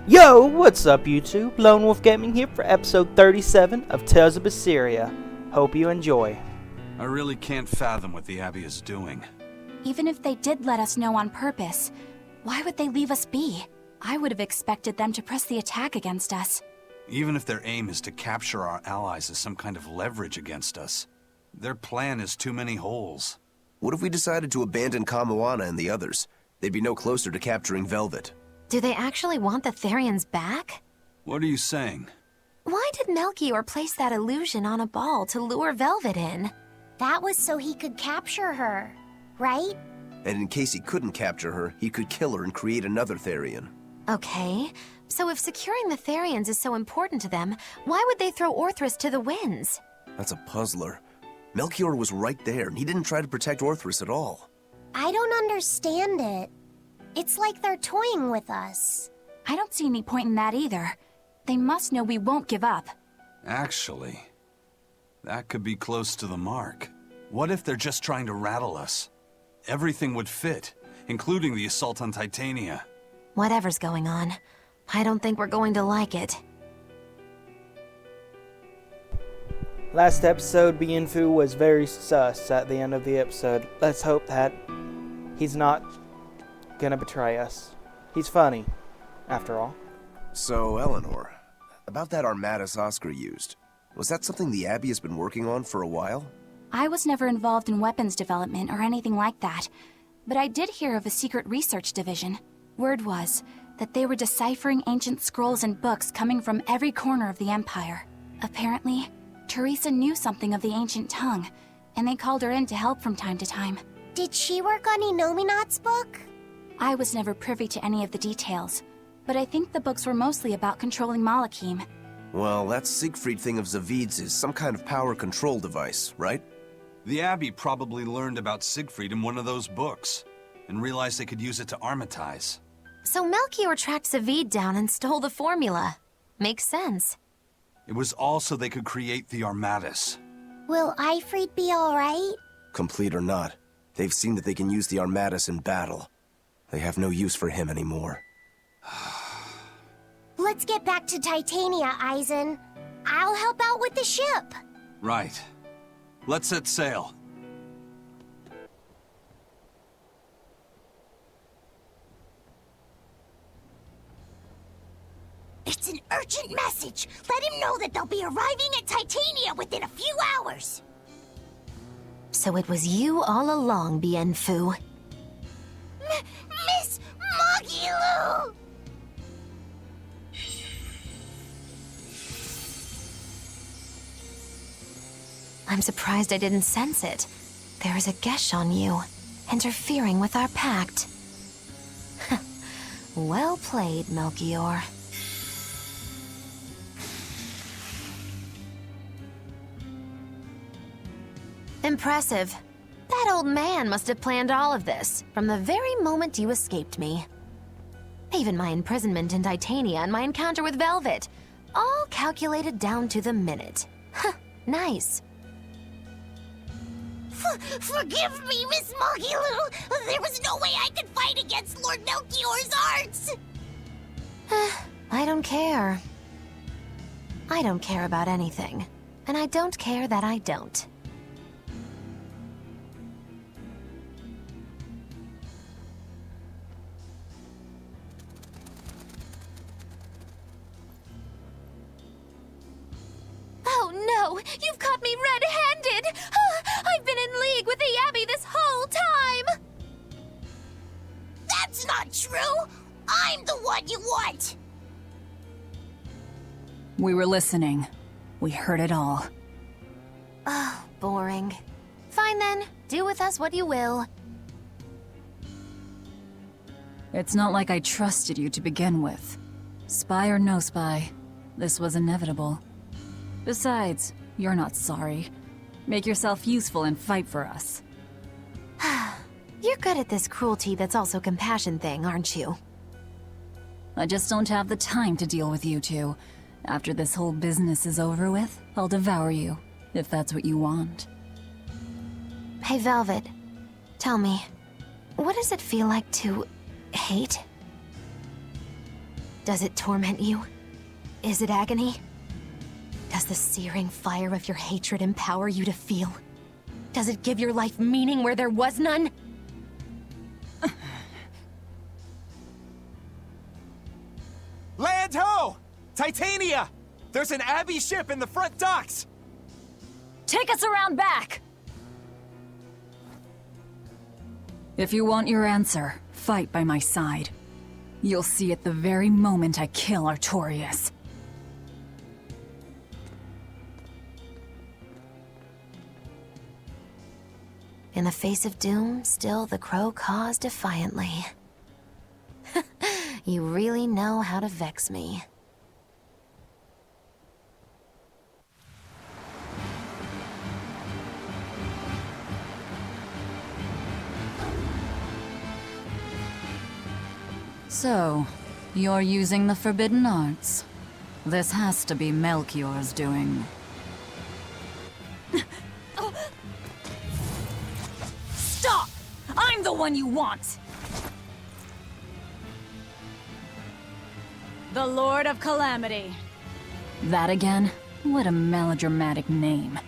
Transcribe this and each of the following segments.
Yo, what's up YouTube? Lone Wolf Gaming here for episode 37 of Tales of Berseria. Hope you enjoy. I really can't fathom what the Abbey is doing. Even if they did let us know on purpose, why would they leave us be? I would have expected them to press the attack against us. Even if their aim is to capture our allies as some kind of leverage against us, their plan is too many holes. What if we decided to abandon Kamoana and the others? They'd be no closer to capturing Velvet. Do they actually want the Therians back? What are you saying? Why did Melchior place that illusion on a ball to lure Velvet in? That was so he could capture her, right? And in case he couldn't capture her, he could kill her and create another Therian. Okay, so if securing the Therians is so important to them, why would they throw Orthrus to the winds? That's a puzzler. Melchior was right there, and he didn't try to protect Orthrus at all. I don't understand it. It's like they're toying with us. I don't see any point in that either. They must know we won't give up. Actually, that could be close to the mark. What if they're just trying to rattle us? Everything would fit, including the assault on Titania. Whatever's going on, I don't think we're going to like it. Last episode, Bienfu was very sus at the end of the episode. Let's hope that he's not gonna betray us. He's funny, after all. So, Eleanor, about that Armatus Oscar used, was that something the Abbey has been working on for a while? I was never involved in weapons development or anything like that, but I did hear of a secret research division. Word was that they were deciphering ancient scrolls and books coming from every corner of the Empire. Apparently, Teresa knew something of the ancient tongue, and they called her in to help from time to time. Did she work on Inominat's book? I was never privy to any of the details, but I think the books were mostly about controlling Malachim. Well, that Siegfried thing of Zavid's is some kind of power control device, right? The Abbey probably learned about Siegfried in one of those books, and realized they could use it to armatize. So Melchior tracked Zavid down and stole the formula. Makes sense. It was all so they could create the Armatus. Will Ifrit be alright? Complete or not, they've seen that they can use the Armatus in battle. They have no use for him anymore. Let's get back to Titania, Eisen. I'll help out with the ship. Right. Let's set sail. It's an urgent message. Let him know that they'll be arriving at Titania within a few hours. So it was you all along, Bienfu. Miss Magilu! I'm surprised I didn't sense it. There is a gesh on you, interfering with our pact. Well played, Melchior. Impressive. That old man must have planned all of this, from the very moment you escaped me. Even my imprisonment in Titania and my encounter with Velvet. All calculated down to the minute. Nice. Forgive me, Miss Magilu! There was no way I could fight against Lord Melchior's arts! I don't care. I don't care about anything. And I don't care that I don't. Oh no! You've caught me red-handed! I've been in league with the Abbey this whole time! That's not true! I'm the one you want! We were listening. We heard it all. Oh, boring. Fine then, do with us what you will. It's not like I trusted you to begin with. Spy or no spy, this was inevitable. Besides, you're not sorry. Make yourself useful and fight for us. You're good at this cruelty that's also compassion thing, aren't you? I just don't have the time to deal with you two. After this whole business is over with, I'll devour you, if that's what you want. Hey, Velvet. Tell me, what does it feel like to hate? Does it torment you? Is it agony? Does the searing fire of your hatred empower you to feel? Does it give your life meaning where there was none? Land ho! Titania! There's an Abbey ship in the front docks! Take us around back! If you want your answer, fight by my side. You'll see it the very moment I kill Artorias. In the face of doom, still the crow caws defiantly. You really know how to vex me. So, you're using the forbidden arts. This has to be Melchior's doing. Stop! I'm the one you want! The Lord of Calamity. That again? What a melodramatic name.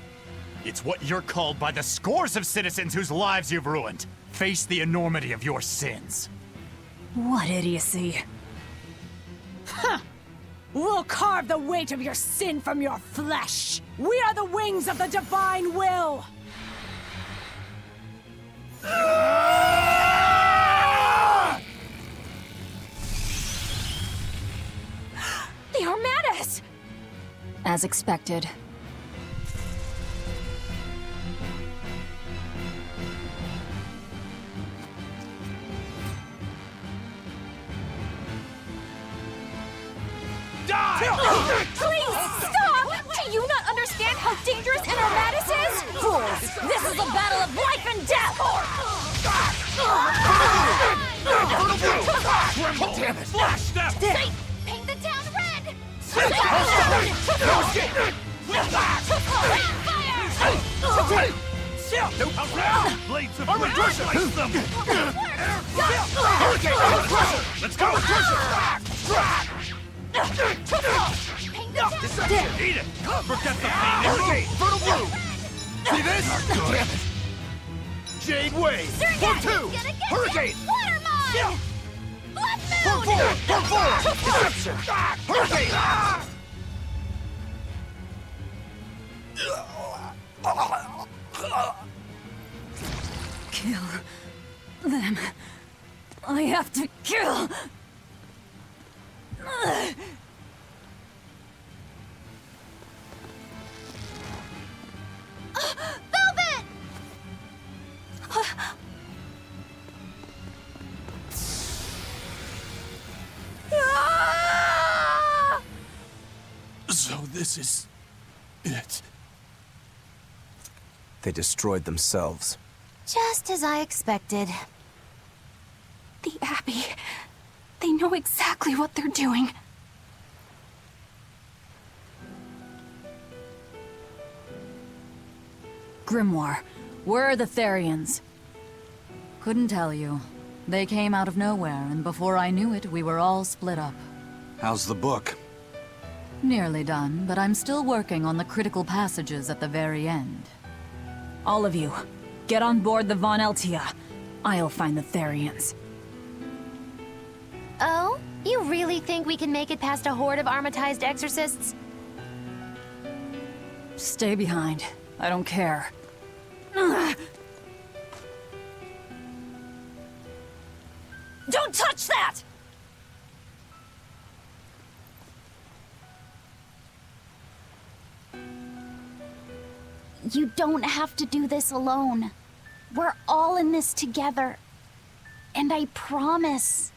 It's what you're called by the scores of citizens whose lives you've ruined. Face the enormity of your sins. What idiocy. We'll carve the weight of your sin from your flesh. We are the wings of the divine will. They are Mantis! As expected. Please, stop! Do you not understand how dangerous an Armatus is? Fools! This is a battle of life and death! Damn it! Flash step! Paint the town red! No escape! Blades of Armor Crusher! Them! Let's go! Eat it! Forget the pain and move! Fertile Blue! See this? Damn it! Jade Wave! Form 2! Hurricane! Water mine! Blood Form moon! 4! Form 4! Deception! Hurricane! Kill them. I have to kill. Velvet! So this is it. They destroyed themselves. Just as I expected. The Abbey. They know exactly what they're doing. Grimoire, where are the Therians? Couldn't tell you. They came out of nowhere, and before I knew it, we were all split up. How's the book? Nearly done, but I'm still working on the critical passages at the very end. All of you, get on board the Von Eltia. I'll find the Therians. Oh? You really think we can make it past a horde of armatized exorcists? Stay behind. I don't care. Don't touch that! You don't have to do this alone. We're all in this together. And I promise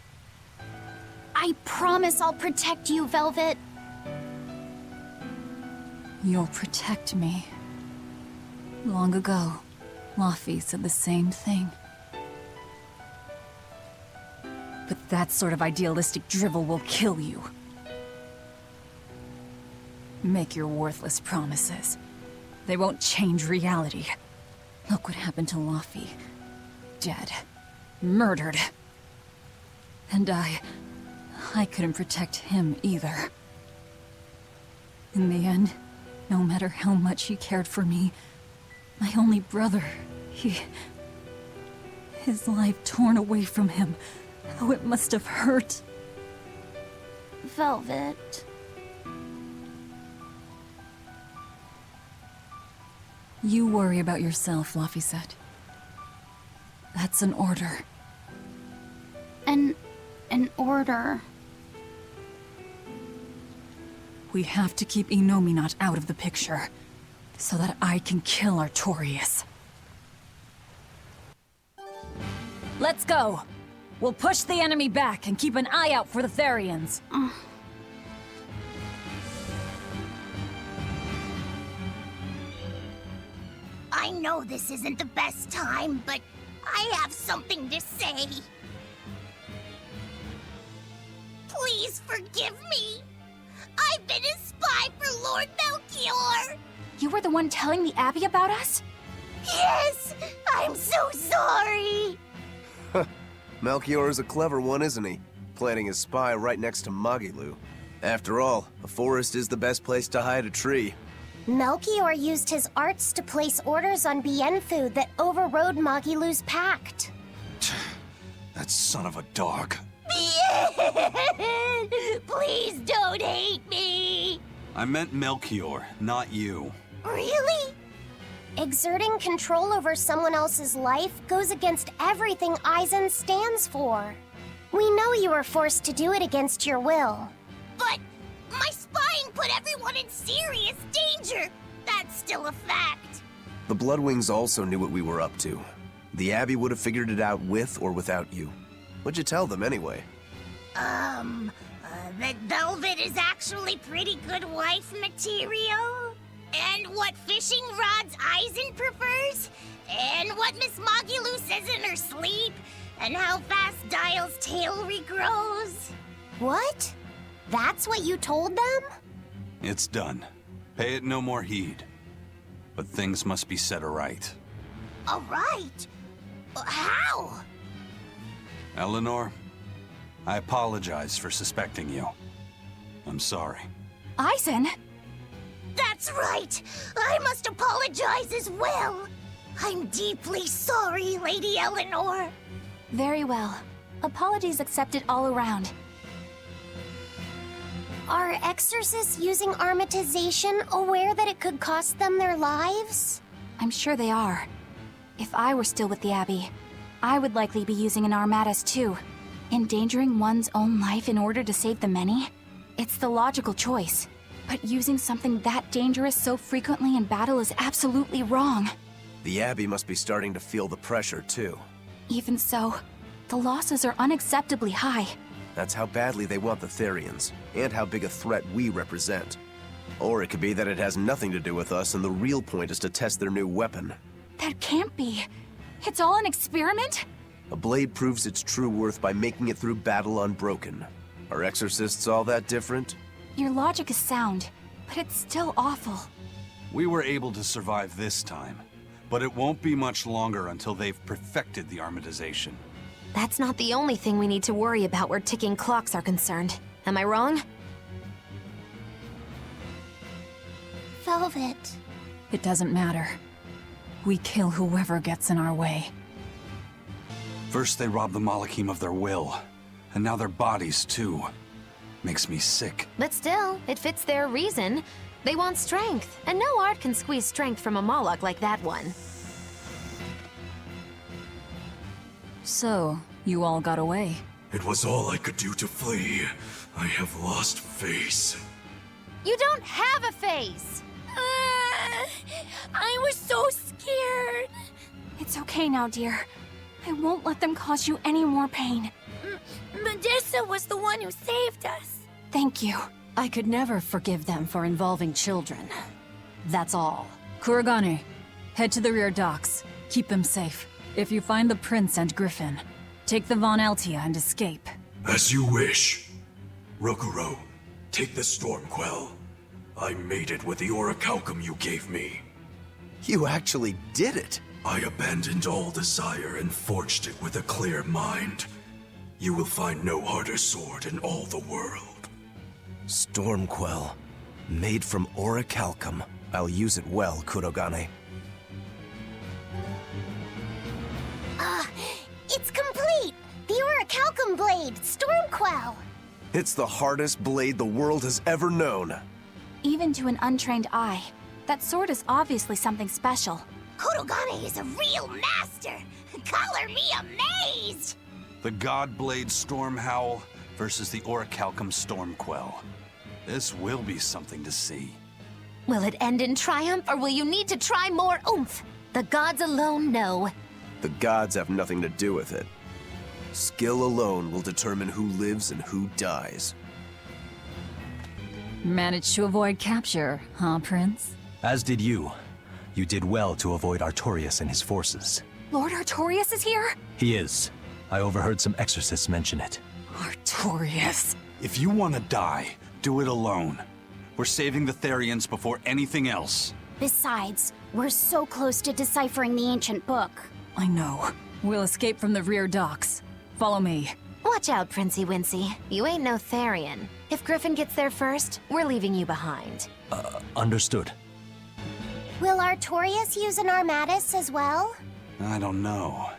I'll protect you, Velvet. You'll protect me. Long ago, Laffy said the same thing. But that sort of idealistic drivel will kill you. Make your worthless promises. They won't change reality. Look what happened to Laffy. Dead. Murdered. And I couldn't protect him either. In the end, no matter how much he cared for me, my only brother, his life torn away from him. How it must have hurt. Velvet. You worry about yourself, Laphicet. That's an order. An order. We have to keep Innominat out of the picture, so that I can kill Artorias. Let's go! We'll push the enemy back and keep an eye out for the Therians. I know this isn't the best time, but I have something to say. Please forgive me. I've been a spy for Lord Melchior. You were the one telling the Abbey about us? Yes, I'm so sorry. Melchior is a clever one, isn't he? Planting his spy right next to Magilu. After all, a forest is the best place to hide a tree. Melchior used his arts to place orders on Bienfu that overrode Magilu's pact. That son of a dog. Please don't hate me. I meant Melchior, not you. Really? Exerting control over someone else's life goes against everything Aizen stands for. We know you were forced to do it against your will. But my spying put everyone in serious danger. That's still a fact. The Bloodwings also knew what we were up to. The Abbey would have figured it out with or without you. What'd you tell them anyway? That Velvet is actually pretty good wife material. And what fishing rods Aizen prefers. And what Miss Magilu says in her sleep. And how fast Dial's tail regrows. What? That's what you told them? It's done. Pay it no more heed. But things must be set aright. All right. How? Eleanor, I apologize for suspecting you. I'm sorry. Aizen? That's right! I must apologize as well! I'm deeply sorry, Lady Eleanor. Very well. Apologies accepted all around. Are exorcists using armatization aware that it could cost them their lives? I'm sure they are. If I were still with the Abbey, I would likely be using an armatus too. Endangering one's own life in order to save the many? It's the logical choice. But using something that dangerous so frequently in battle is absolutely wrong. The Abbey must be starting to feel the pressure, too. Even so, the losses are unacceptably high. That's how badly they want the Therians, and how big a threat we represent. Or it could be that it has nothing to do with us, and the real point is to test their new weapon. That can't be. It's all an experiment? A blade proves its true worth by making it through battle unbroken. Are exorcists all that different? Your logic is sound, but it's still awful. We were able to survive this time, but it won't be much longer until they've perfected the armatization. That's not the only thing we need to worry about where ticking clocks are concerned. Am I wrong? Velvet. It doesn't matter. We kill whoever gets in our way. First they robbed the Malachim of their will, and now their bodies too. Makes me sick. But still, it fits their reason. They want strength, and no art can squeeze strength from a Moloch like that one. So, you all got away. It was all I could do to flee. I have lost face. You don't have a face! I was so scared. It's okay now, dear. I won't let them cause you any more pain. Medusa was the one who saved us. Thank you. I could never forgive them for involving children. That's all. Kuragane, head to the rear docks. Keep them safe. If you find the Prince and Griffin, take the Von Altia and escape. As you wish. Rokuro, take the Stormquell. I made it with the orichalcum you gave me. You actually did it! I abandoned all desire and forged it with a clear mind. You will find no harder sword in all the world. Stormquell. Made from orichalcum. I'll use it well, Kurogane. It's complete! The orichalcum blade, Stormquell! It's the hardest blade the world has ever known. Even to an untrained eye, that sword is obviously something special. Kurogane is a real master! Color me amazed! The Godblade Stormhowl versus the Orichalcum Stormquell. This will be something to see. Will it end in triumph, or will you need to try more oomph? The gods alone know. The gods have nothing to do with it. Skill alone will determine who lives and who dies. Managed to avoid capture, huh, Prince? As did you. You did well to avoid Artorias and his forces. Lord Artorias is here? He is. I overheard some exorcists mention it. Artorias. If you want to die, do it alone. We're saving the Therians before anything else. Besides, we're so close to deciphering the ancient book. I know. We'll escape from the rear docks. Follow me. Watch out, Princey Wincy. You ain't no Therian. If Griffin gets there first, we're leaving you behind. Understood. Will Artorias use an Armatus as well? I don't know.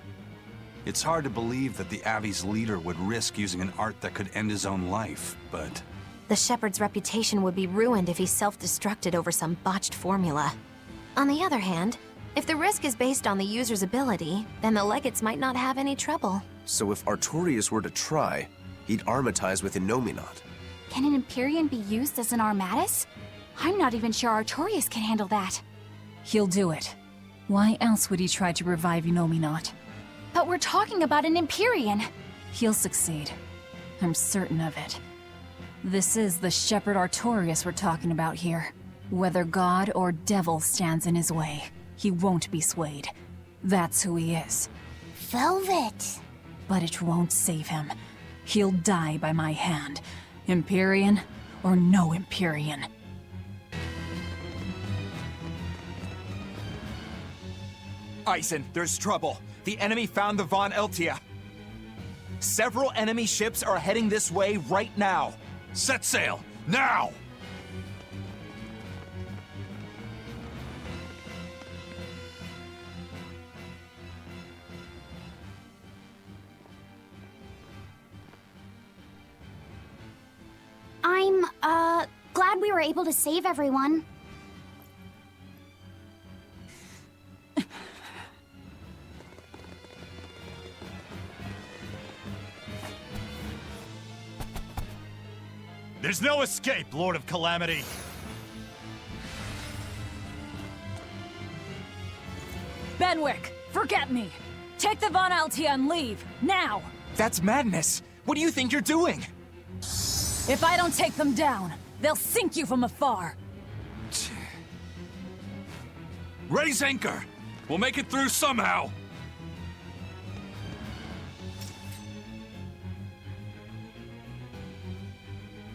It's hard to believe that the Abbey's leader would risk using an art that could end his own life, but... The Shepherd's reputation would be ruined if he self-destructed over some botched formula. On the other hand, if the risk is based on the user's ability, then the Legates might not have any trouble. So if Artorias were to try, he'd armatize with Innominat. Can an Empyrean be used as an Armatus? I'm not even sure Artorias can handle that. He'll do it. Why else would he try to revive Innominat? But we're talking about an Empyrean. He'll succeed. I'm certain of it. This is the Shepherd Artorias we're talking about here. Whether God or devil stands in his way, he won't be swayed. That's who he is. Velvet! But it won't save him. He'll die by my hand. Empyrean or no Empyrean. Eisen, there's trouble. The enemy found the Von Eltia. Several enemy ships are heading this way right now. Set sail, now! I'm, glad we were able to save everyone. There's no escape, Lord of Calamity. Benwick, forget me. Take the Von Altia and leave, now! That's madness. What do you think you're doing? If I don't take them down, they'll sink you from afar. Raise anchor! We'll make it through somehow!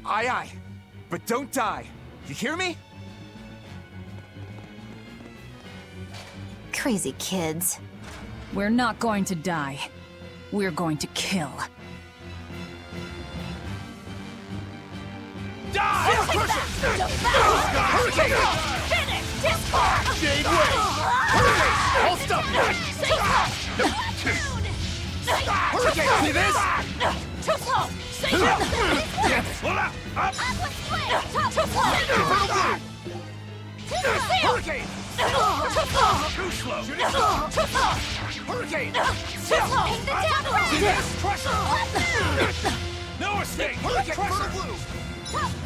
Aye, aye. But don't die. You hear me? Crazy kids. We're not going to die. We're going to kill. Die! Finish! Discord! Jade Way! Hold stop! Hurricane! See this? Too slow! Hurricane! Too slow! Hurricane! See this? Crusher! No escape! Hurricane! Crusher!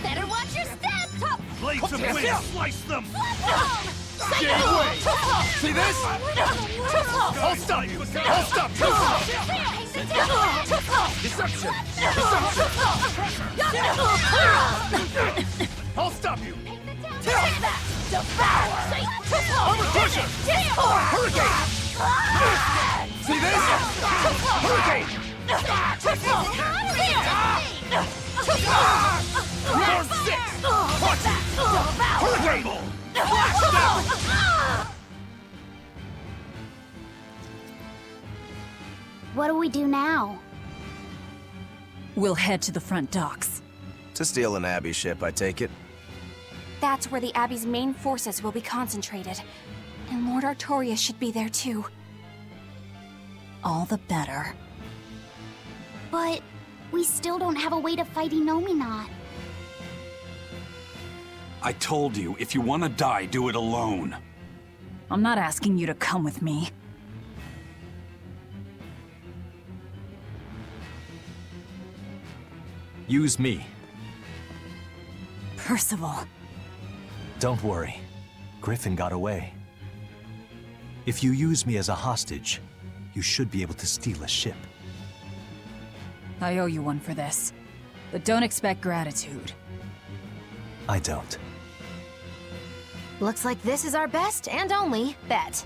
Better watch your step! Blades of wind! Slice them! Jade Way! See this? Hold stop! Hold stop! Deception! Deception! I'll stop you! Devour! Armor Crusher! Hurricane! See this? Hurricane! You're sick! Watch it! Hurricane! What do we do now? We'll head to the front docks. To steal an Abbey ship, I take it. That's where the Abbey's main forces will be concentrated. And Lord Artorias should be there too. All the better. But we still don't have a way to fight Inominat. I told you, if you want to die, do it alone. I'm not asking you to come with me. Use me. Percival. Don't worry. Griffin got away. If you use me as a hostage, you should be able to steal a ship. I owe you one for this. But don't expect gratitude. I don't. Looks like this is our best and only bet.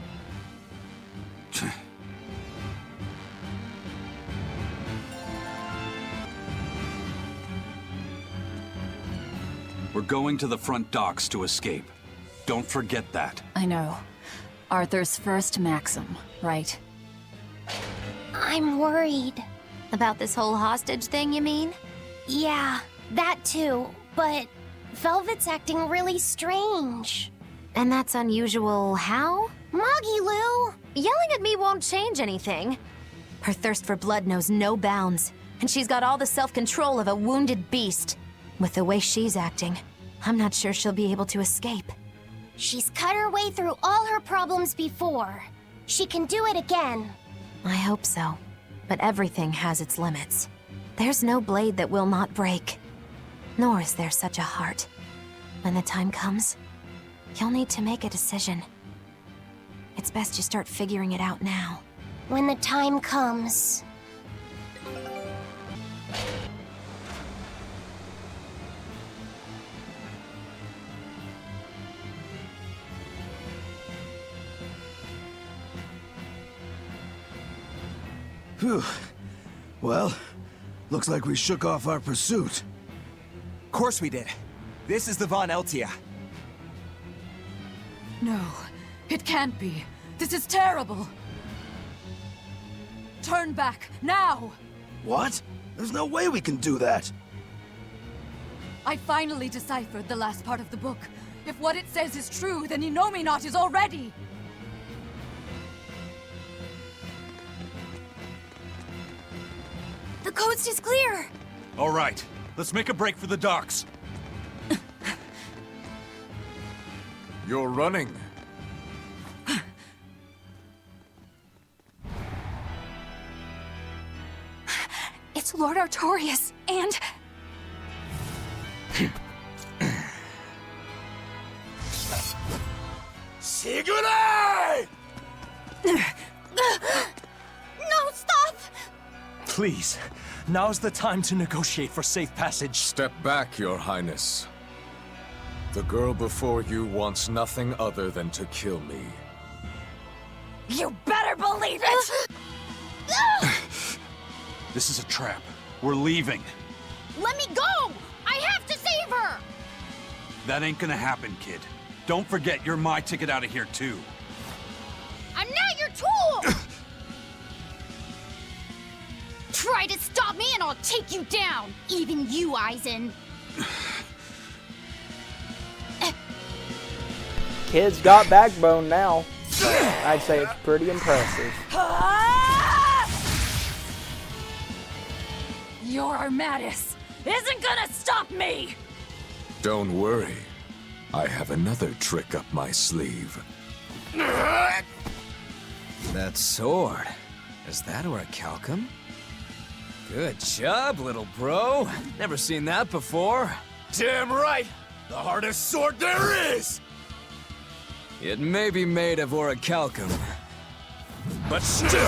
We're going to the front docks to escape. Don't forget that. I know. Arthur's first maxim, right? I'm worried. About this whole hostage thing, you mean? Yeah, that too. But Velvet's acting really strange. And that's unusual how? Moggy-Lou! Yelling at me won't change anything. Her thirst for blood knows no bounds, and she's got all the self-control of a wounded beast. With the way she's acting, I'm not sure she'll be able to escape. She's cut her way through all her problems before. She can do it again. I hope so. But everything has its limits. There's no blade that will not break. Nor is there such a heart. When the time comes, you'll need to make a decision. It's best you start figuring it out now. When the time comes. Phew. Well, looks like we shook off our pursuit. Of course we did. This is the Von Eltia. No, it can't be. This is terrible. Turn back, now! What? There's no way we can do that. I finally deciphered the last part of the book. If what it says is true, then Inominat is already... The coast is clear! All right, let's make a break for the docks. You're running. It's Lord Artorias, and... Sigurd! No, stop! Please, now's the time to negotiate for safe passage. Step back, Your Highness. The girl before you wants nothing other than to kill me. You better believe it! This is a trap. We're leaving. Let me go! I have to save her! That ain't gonna happen, kid. Don't forget, you're my ticket out of here, too. I'm not your tool! Try to stop me and I'll take you down! Even you, Eisen. Kid's got backbone now. I'd say it's pretty impressive. Your Armatus isn't gonna stop me! Don't worry. I have another trick up my sleeve. That sword. Is that orichalcum? Good job, little bro. Never seen that before. Damn right! The hardest sword there is! It may be made of orichalcum, But still...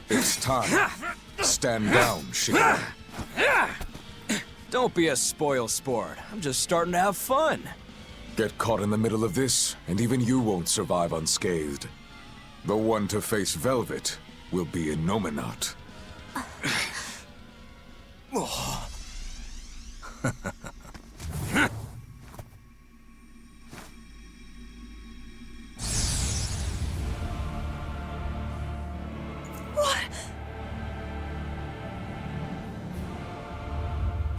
It's time. Stand down, Shigeru. don't be a spoil sport. I'm just starting to have fun. Get caught in the middle of this, and even you won't survive unscathed. The one to face Velvet will be Inominat.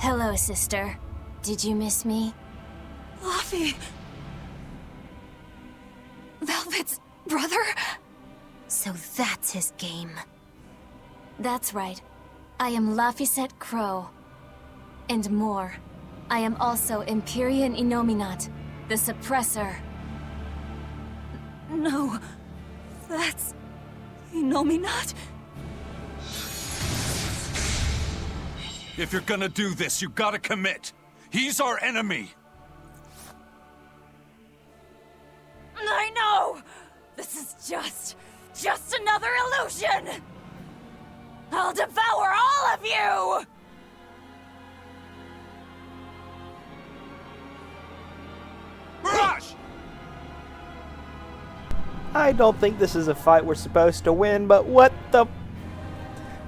Hello, sister. Did you miss me? Luffy! Velvet's brother? So that's his game. That's right. I am Laphicet Crow. And more. I am also Empyrean Innominat, the Suppressor. No. That's... Innominat? If you're gonna do this, you gotta commit. He's our enemy. I know! This is just another illusion! I'll devour all of you! Rush! I don't think this is a fight we're supposed to win, but what the...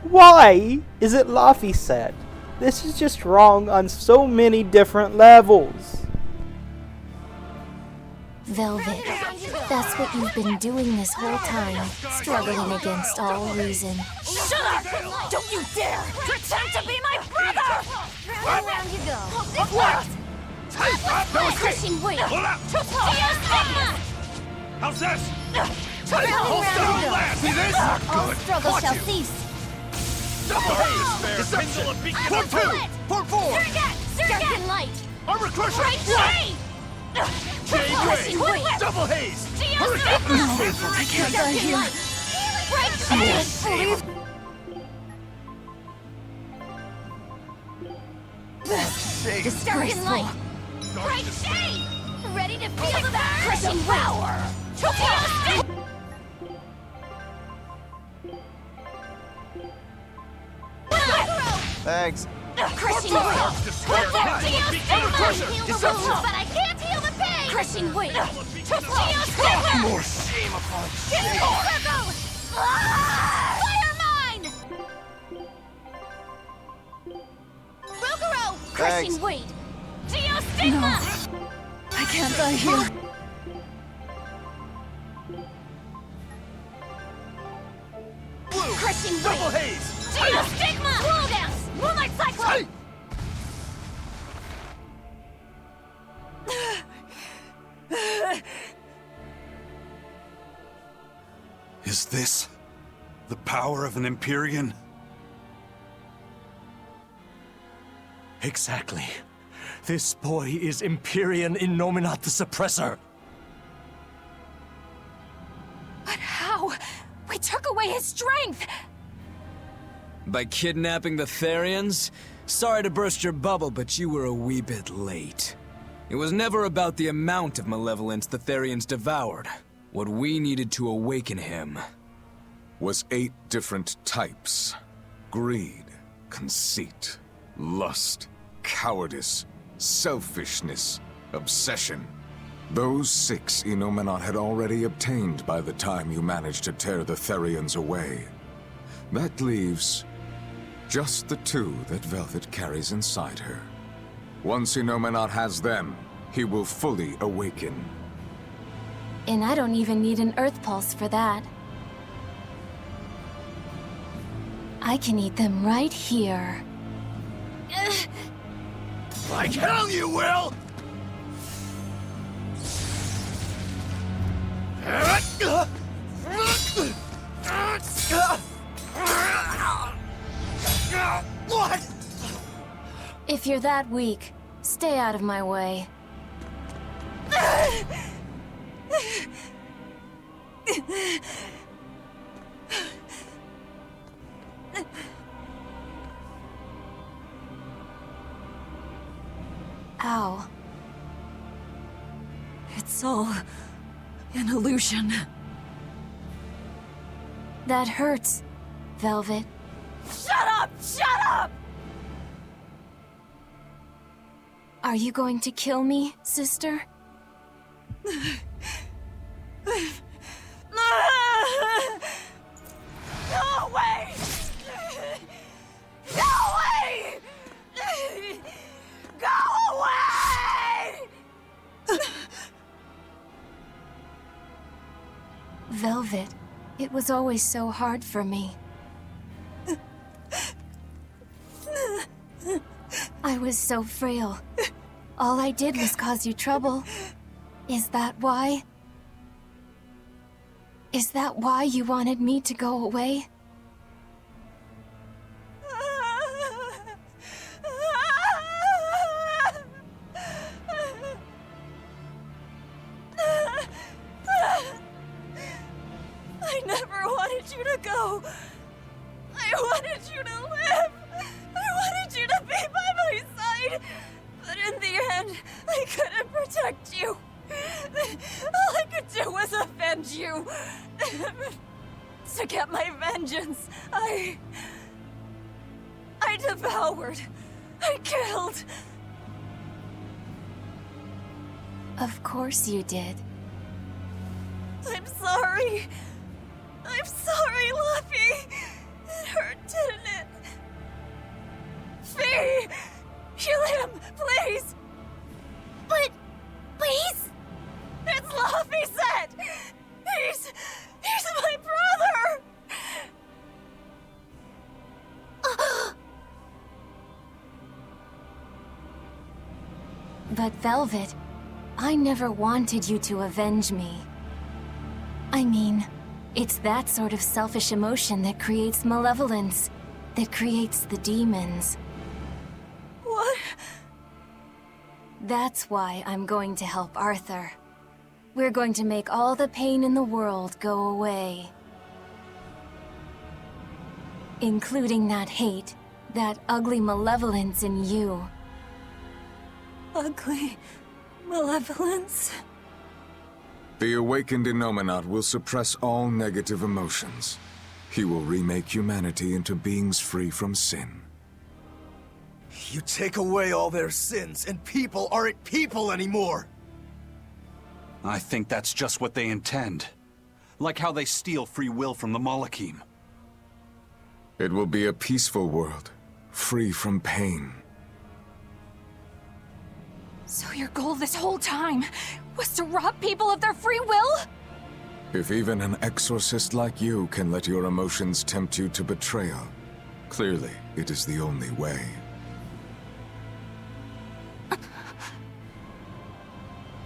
Why is it Laphicet? This is just wrong on so many different levels. Velvet, that's what you've been doing this whole time, struggling against all reason. Shut up! Don't you dare pretend to be my brother! Round and round you go. What? Crushing weight! How's this? Round and round you go. See this? All Good. struggle Watch shall you. cease. Double haze! Deception! Form 2! Form 4! Dark and light. Armor crusher! Jade Crushing wave! weight. Double haze! I can't die here. Break Dark and light. Bright shade. Ready to feel the crushing power. Thanks. Crushing weight. But I can't heal the pain. Crushing weight. More shame upon Circle. Fire mine. Rogoro. Crushing weight. Geostigma. I can't die here. Crushing Double weight. haze! Geostigma. Wall dance. Moonlight cyclone. Is this the power of an Empyrean? Exactly. This boy is Empyrean Innominat the Suppressor. But how? We took away his strength! By kidnapping the Therians? Sorry to burst your bubble, but you were a wee bit late. It was never about the amount of malevolence the Therians devoured. What we needed to awaken him was 8 different types. Greed, conceit, lust, cowardice, selfishness, obsession. Those 6 Innominat had already obtained by the time you managed to tear the Therians away. That leaves just the 2 that Velvet carries inside her. Once Innominat has them, he will fully awaken. And I don't even need an Earth Pulse for that. I can eat them right here. Like hell you will! What? If you're that weak, stay out of my way. Ow. It's all an illusion. That hurts, Velvet. Shut up! Shut up! Are you going to kill me, sister? Go away! Go away! Go away! Velvet, it was always so hard for me. I was so frail. All I did was cause you trouble. Is that why? Is that why you wanted me to go away? I never wanted you to go. I wanted you to live. I wanted you to be by my side. But in the end, I couldn't protect you. All I could do was avenge you. To get my vengeance, I devoured. I killed. Of course you did. I'm sorry. I'm sorry, Luffy. It hurt, didn't it? Fee! Heal him, please! But he's... It's Luffy said! He's my brother! But Velvet, I never wanted you to avenge me. I mean, it's that sort of selfish emotion that creates malevolence, that creates the demons. What? That's why I'm going to help Arthur. We're going to make all the pain in the world go away. Including that hate, that ugly malevolence in you. Ugly malevolence? The awakened Innominate will suppress all negative emotions. He will remake humanity into beings free from sin. You take away all their sins, and people aren't people anymore! I think that's just what they intend. Like how they steal free will from the Malakim. It will be a peaceful world, free from pain. So your goal this whole time was to rob people of their free will? If even an exorcist like you can let your emotions tempt you to betrayal, clearly it is the only way.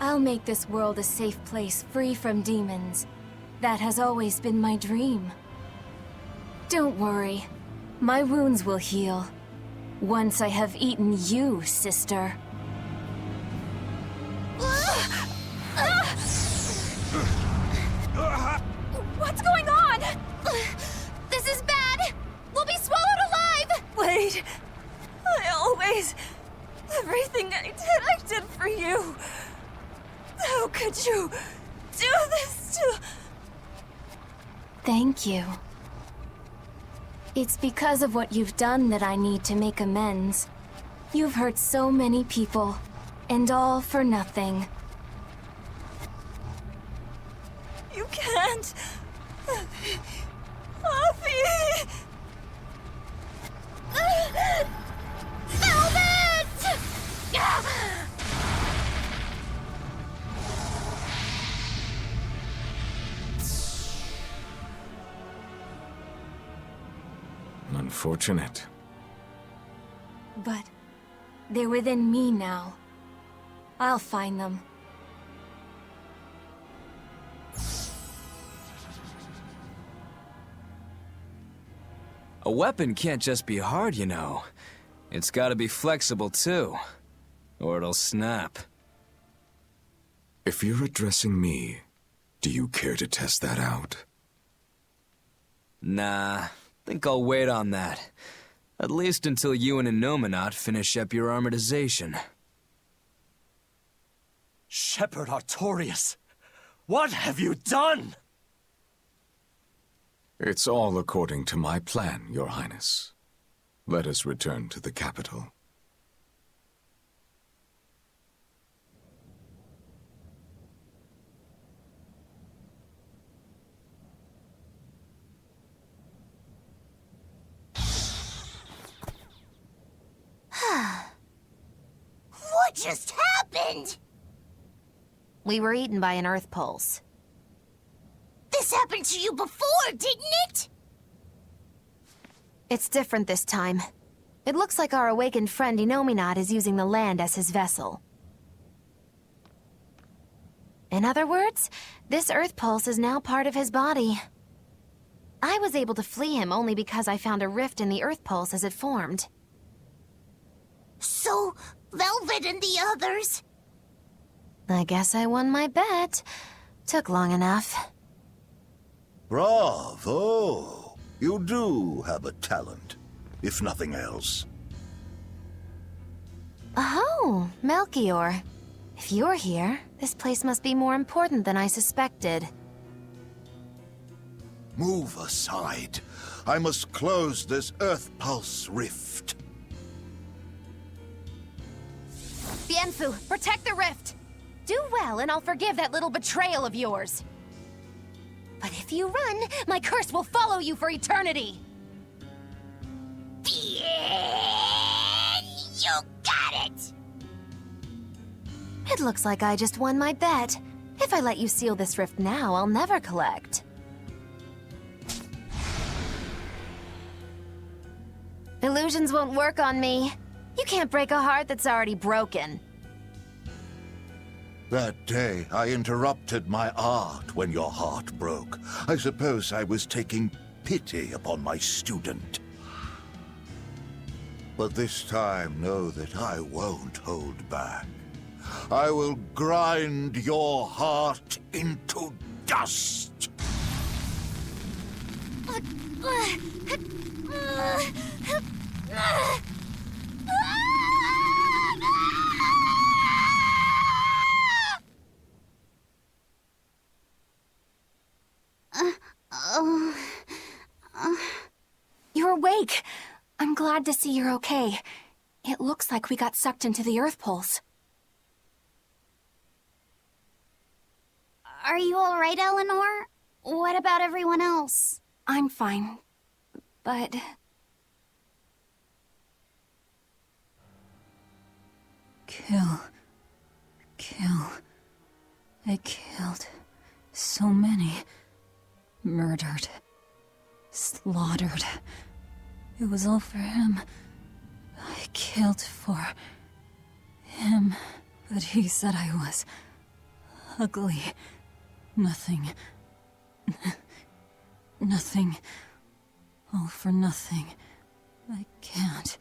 I'll make this world a safe place free from demons. That has always been my dream. Don't worry. My wounds will heal. Once I have eaten you, sister. What's going on? This is bad! We'll be swallowed alive! Wait. Everything I did for you. How could you do this to... Thank you. It's because of what you've done that I need to make amends. You've hurt so many people, and all for nothing. You can't... Luffy! Velvet! Unfortunate. But they're within me now. I'll find them. A weapon can't just be hard, you know. It's gotta be flexible, too. Or it'll snap. If you're addressing me, do you care to test that out? Nah, think I'll wait on that. At least until you and Innominate finish up your armorization. Shepherd Artorias, what have you done? It's all according to my plan, Your Highness. Let us return to the capital. What just happened? We were eaten by an Earth pulse. This happened to you before, didn't it? It's different this time. It looks like our awakened friend Inominat is using the land as his vessel. In other words, this Earth Pulse is now part of his body. I was able to flee him only because I found a rift in the Earth Pulse as it formed. So, Velvet and the others? I guess I won my bet. Took long enough. Bravo! You do have a talent, if nothing else. Oh, Melchior. If you're here, this place must be more important than I suspected. Move aside. I must close this Earth Pulse rift. Bienfu, protect the rift! Do well, and I'll forgive that little betrayal of yours. But if you run, my curse will follow you for eternity! Bien! You got it! It looks like I just won my bet. If I let you seal this rift now, I'll never collect. Illusions won't work on me. You can't break a heart that's already broken. That day, I interrupted my art when your heart broke. I suppose I was taking pity upon my student. But this time, know that I won't hold back. I will grind your heart into dust. You're awake. I'm glad to see you're okay. It looks like we got sucked into the Earth Pulse. Are you alright, Eleanor? What about everyone else? I'm fine, but... Kill. I killed so many. Murdered. Slaughtered. It was all for him. I killed for him, but he said I was ugly. Nothing. Nothing. All for nothing. I can't.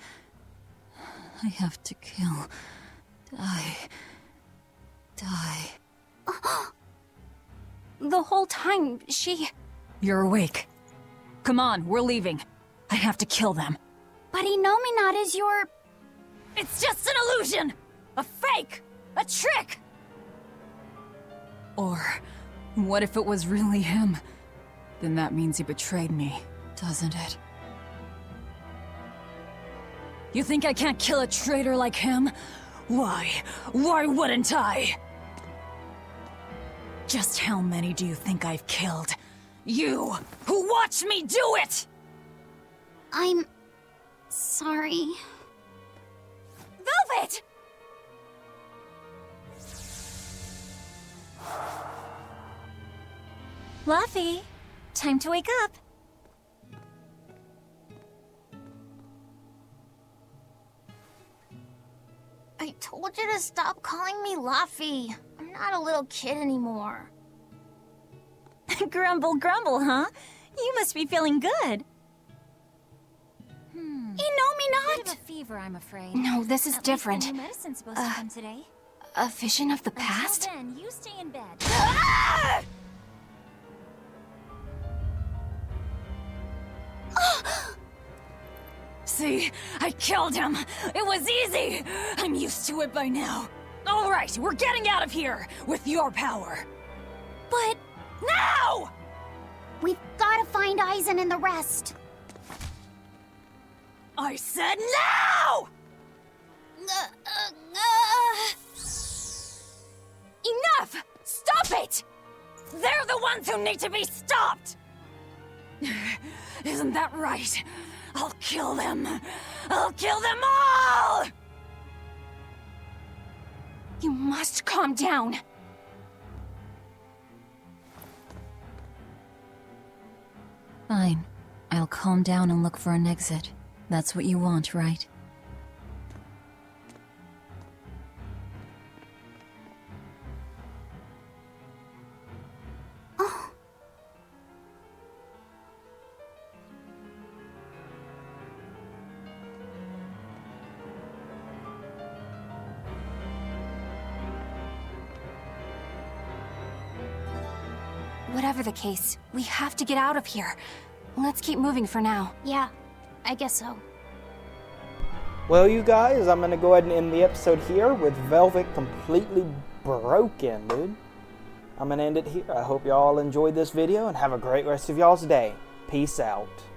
I have to kill. Die. The whole time, she... You're awake. Come on, we're leaving. I have to kill them. But Inominat is your... It's just an illusion! A fake! A trick! Or, what if it was really him? Then that means he betrayed me, doesn't it? You think I can't kill a traitor like him? Why? Why wouldn't I? Just how many do you think I've killed? You, who watched me do it! I'm... sorry. Velvet! Luffy, time to wake up. I told you to stop calling me Luffy. I'm not a little kid anymore. Grumble, grumble, huh? You must be feeling good. Inominat! Bit of a fever, I'm afraid. No, this is different. New medicine's supposed to come today. A vision of the past? Until then, you stay in bed. See? I killed him! It was easy! I'm used to it by now. Alright, we're getting out of here! With your power! But... Now! we've gotta find Aizen and the rest. I said now! Enough! Stop it! They're the ones who need to be stopped! Isn't that right? I'll kill them! I'll kill them all! You must calm down. Fine. I'll calm down and look for an exit. That's what you want, right? Whatever the case, we have to get out of here. Let's keep moving for now. Yeah, I guess so. Well, you guys, I'm going to go ahead and end the episode here with Velvet completely broken, dude. I'm going to end it here. I hope y'all enjoyed this video and have a great rest of y'all's day. Peace out.